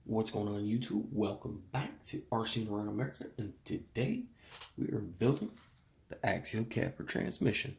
What's going on, YouTube? Welcome back to RC Around America, and today we are building the axial capper transmission.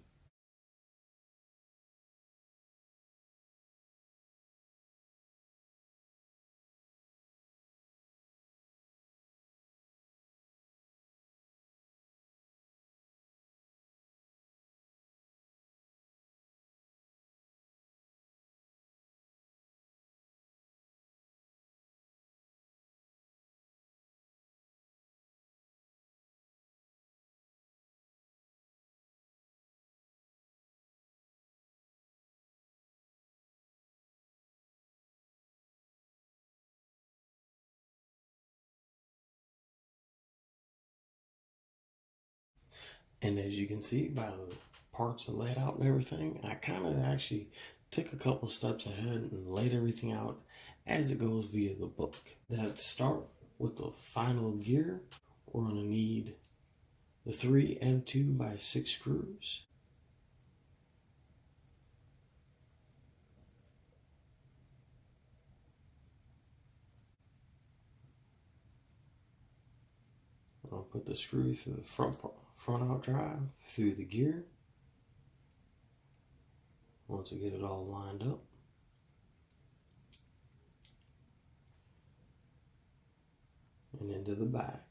And as you can see by the parts laid out and everything, I kind of actually took a couple steps ahead and laid everything out as it goes via the book. Let's start with the final gear. We're going to need the 3 M2 by 6 screws. I'll put the screw through the front out drive through the gear. Once we get it all lined up, and into the back.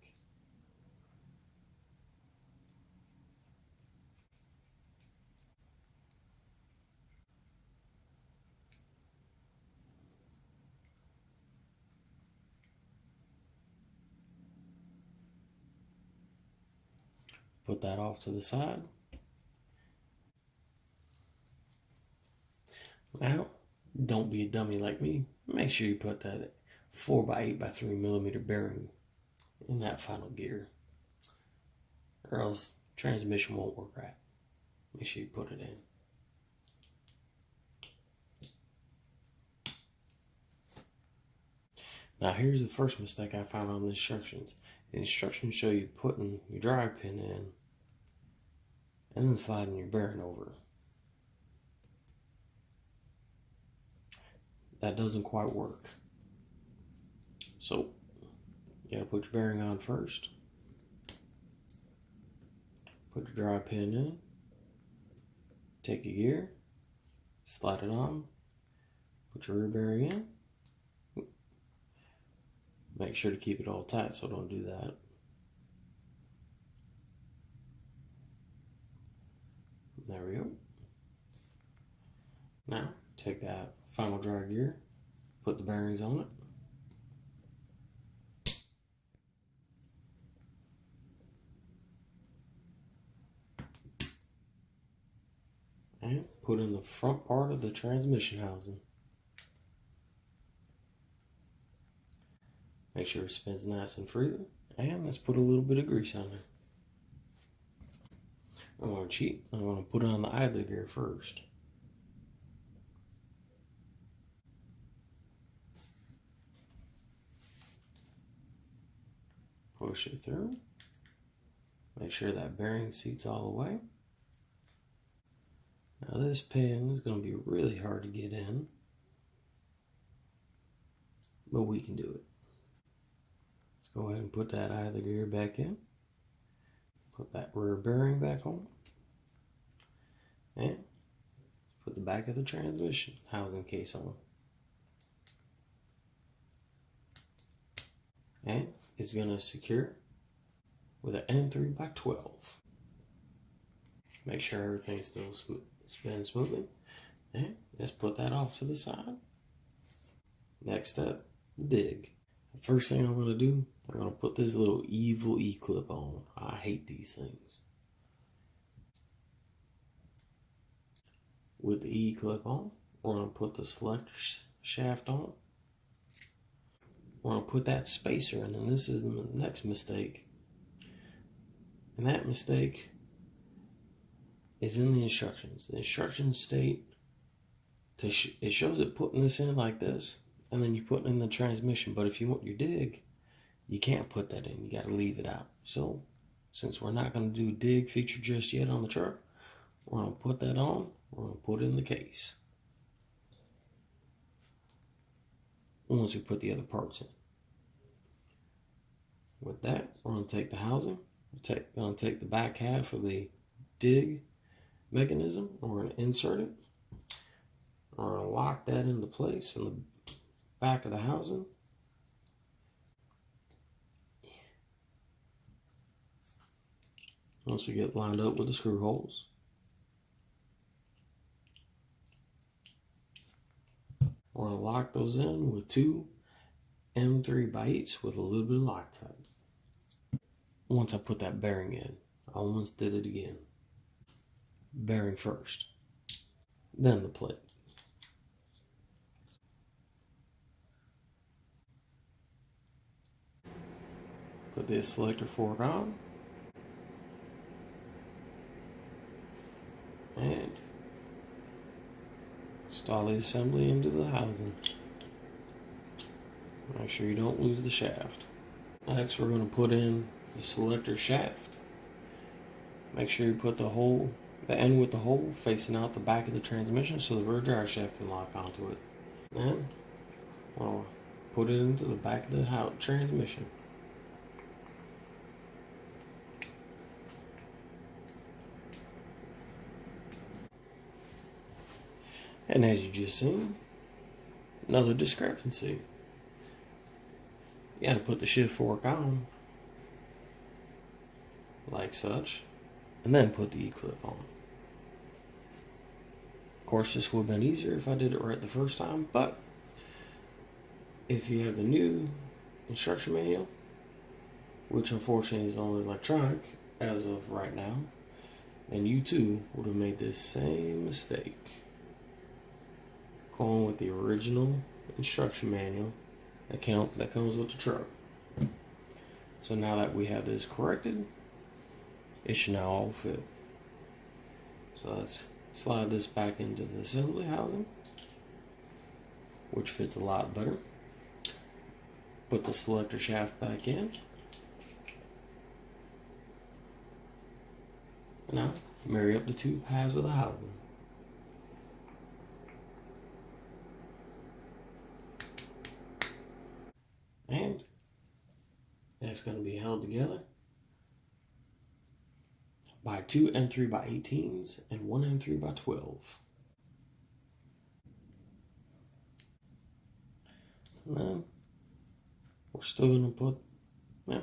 Put that off to the side. Now, don't be a dummy like me. Make sure you put that 4x8 by 3mm bearing in that final gear, or else transmission won't work right. Make sure you put it in. Now here's the first mistake I found on the instructions. The instructions show you putting your drive pin in and then sliding your bearing over. That doesn't quite work. So you gotta put your bearing on first. Put your drive pin in. Take your gear, slide it on, put your rear bearing in. Make sure to keep it all tight, so don't do that. There we go. Now, take that final drive gear, put the bearings on it. And put in the front part of the transmission housing. Make sure it spins nice and freely. And let's put a little bit of grease on there. I'm going to cheat. I'm going to put it on the idler gear first. Push it through. Make sure that bearing seats all the way. Now this pin is going to be really hard to get in, but we can do it. Let's go ahead and put that idler gear back in. Put that rear bearing back on. And put the back of the transmission housing case on. And it's going to secure with an M3 by 12. Make sure everything's still spins smoothly. And let's put that off to the side. Next step, the dig. The first thing I'm going to do, I'm going to put this little evil E-clip on. I hate these things. With the E-clip on, we're going to put the selector shaft on. We're going to put that spacer in, and this is the next mistake. And that mistake is in the instructions. The instructions state, it shows it putting this in like this, and then you put it in the transmission. But if you want your dig, you can't put that in. You got to leave it out. So, since we're not going to do dig feature just yet on the truck, we're going to put that on. We're going to put it in the case once we put the other parts in. With that, we're going to take the housing, we're going to take the back half of the dig mechanism, and we're going to insert it. We're going to lock that into place in the back of the housing. Once we get lined up with the screw holes. We're going to lock those in with 2 M3x8s with a little bit of Loctite. Once I put that bearing in, I almost did it again. Bearing first, then the plate. Put this selector fork on, and install the assembly into the housing. Make sure you don't lose the shaft. Next, we're going to put in the selector shaft. Make sure you put the end with the hole facing out the back of the transmission so the rear drive shaft can lock onto it. And we'll put it into the back of the transmission. And as you just seen, another discrepancy. You gotta put the shift fork on, like such, and then put the E-clip on. Of course, this would have been easier if I did it right the first time, but if you have the new instruction manual, which unfortunately is only electronic as of right now, then you too would have made this same mistake. Going with the original instruction manual that comes with the truck. So now that we have this corrected, it should now all fit. So let's slide this back into the assembly housing, which fits a lot better. Put the selector shaft back in. And now marry up the 2 halves of the housing. And that's going to be held together by 2 M3x18s and 1 M3x12. And then we're still going to we're going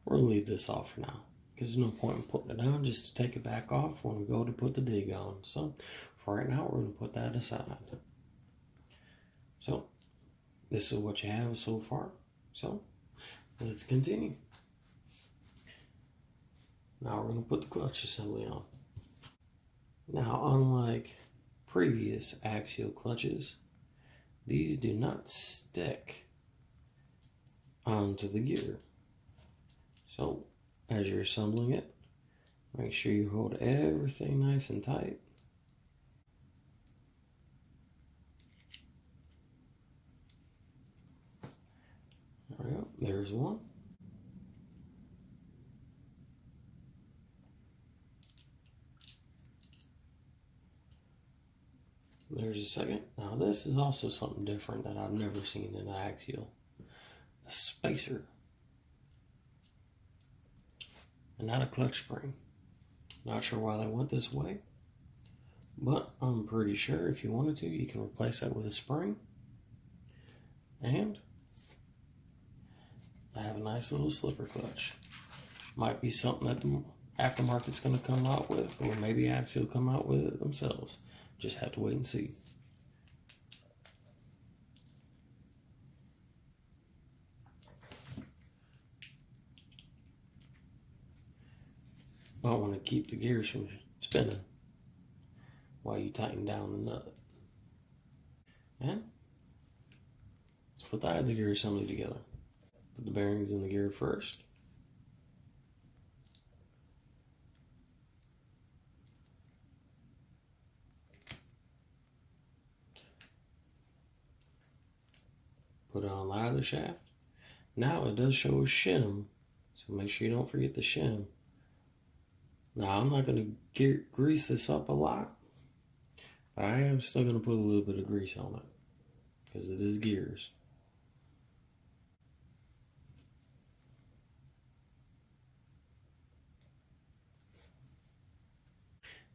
to leave this off for now, because there's no point in putting it on just to take it back off when we go to put the dig on. So for right now, we're going to put that aside. So this is what you have so far. So let's continue. Now we're going to put the clutch assembly on. Now, unlike previous axial clutches, these do not stick onto the gear. So as you're assembling it, make sure you hold everything nice and tight. There we go. There's one. There's a second. Now this is also something different that I've never seen in an axial. A spacer. And not a clutch spring. Not sure why they went this way, but I'm pretty sure if you wanted to, you can replace that with a spring. And I have a nice little slipper clutch. Might be something that the aftermarket's going to come out with, or maybe Axial come out with it themselves. Just have to wait and see. I want to keep the gears from spinning while you tighten down the nut. And let's put that other gear assembly together. Put the bearings in the gear first. Put it on the other shaft. Now it does show a shim, so make sure you don't forget the shim. Now I'm not going to grease this up a lot, but I am still going to put a little bit of grease on it because it is gears.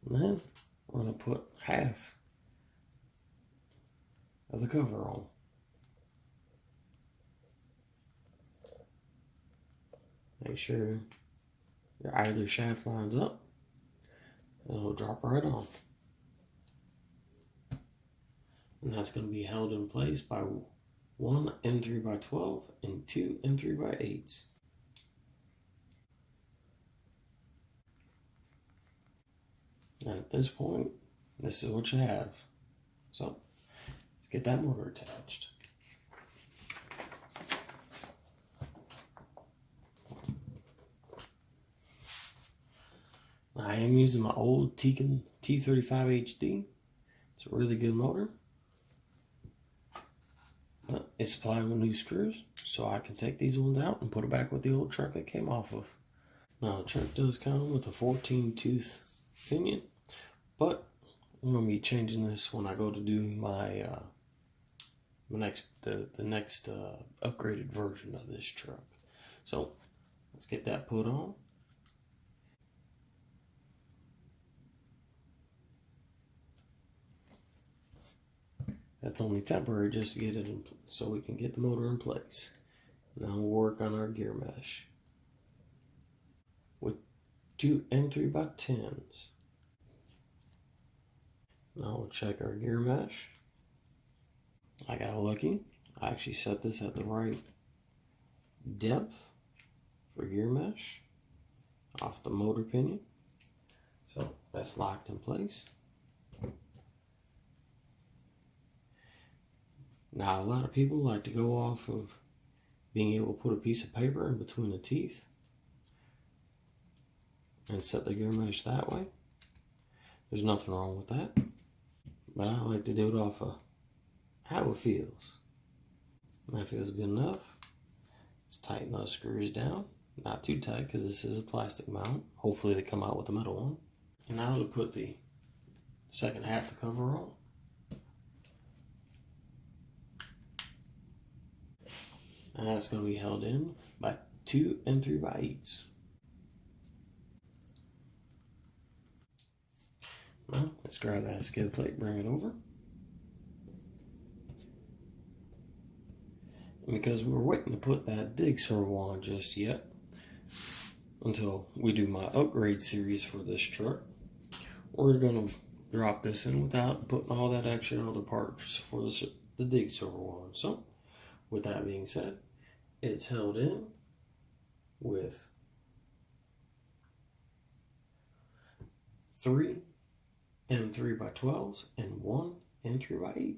And then we're going to put half of the cover on. Make sure your either shaft lines up and it'll drop right on. And that's going to be held in place by one M3x12 and two M3x8s. And at this point, this is what you have. So let's get that motor attached. I am using my old Tekin T35 HD. It's a really good motor. But it's supplied with new screws, so I can take these ones out and put it back with the old truck it came off of. Now the truck does come with a 14-tooth pinion, but I'm going to be changing this when I go to do my the next upgraded version of this truck. So let's get that put on. That's only temporary, just to get it in, so we can get the motor in place. Now we'll work on our gear mesh with two M3x10s. Now we'll check our gear mesh. I got lucky. I actually set this at the right depth for gear mesh off the motor pinion. So that's locked in place. Now, a lot of people like to go off of being able to put a piece of paper in between the teeth and set the gear mesh that way. There's nothing wrong with that, but I like to do it off of how it feels. And that feels good enough. Let's tighten those screws down. Not too tight, because this is a plastic mount. Hopefully they come out with a metal one. And now to put the second half of the cover on. And that's going to be held in by two M3x8s. Now, let's grab that skid plate, bring it over. And because we're waiting to put that dig servo on just yet, until we do my upgrade series for this truck, we're going to drop this in without putting all that extra other parts for the dig servo on. So, with that being said, it's held in with 3 M3x12s and 1 M3x8.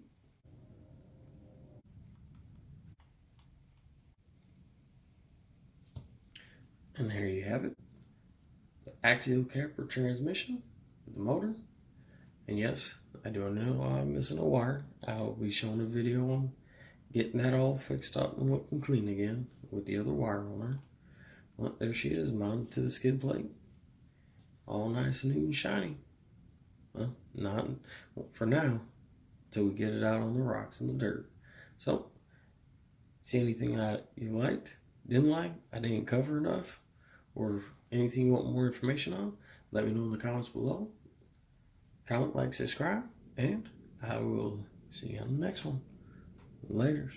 And there you have it. The axial camper transmission with the motor. And yes, I do know I'm missing a wire. I'll be showing a video on getting that all fixed up and looking clean again with the other wire on her. Well, there she is, mounted to the skid plate. All nice and new and shiny. Well, not for now, until we get it out on the rocks and the dirt. So, see anything that you liked, didn't like, I didn't cover enough, or anything you want more information on, let me know in the comments below. Comment, like, subscribe, and I will see you on the next one. Laters.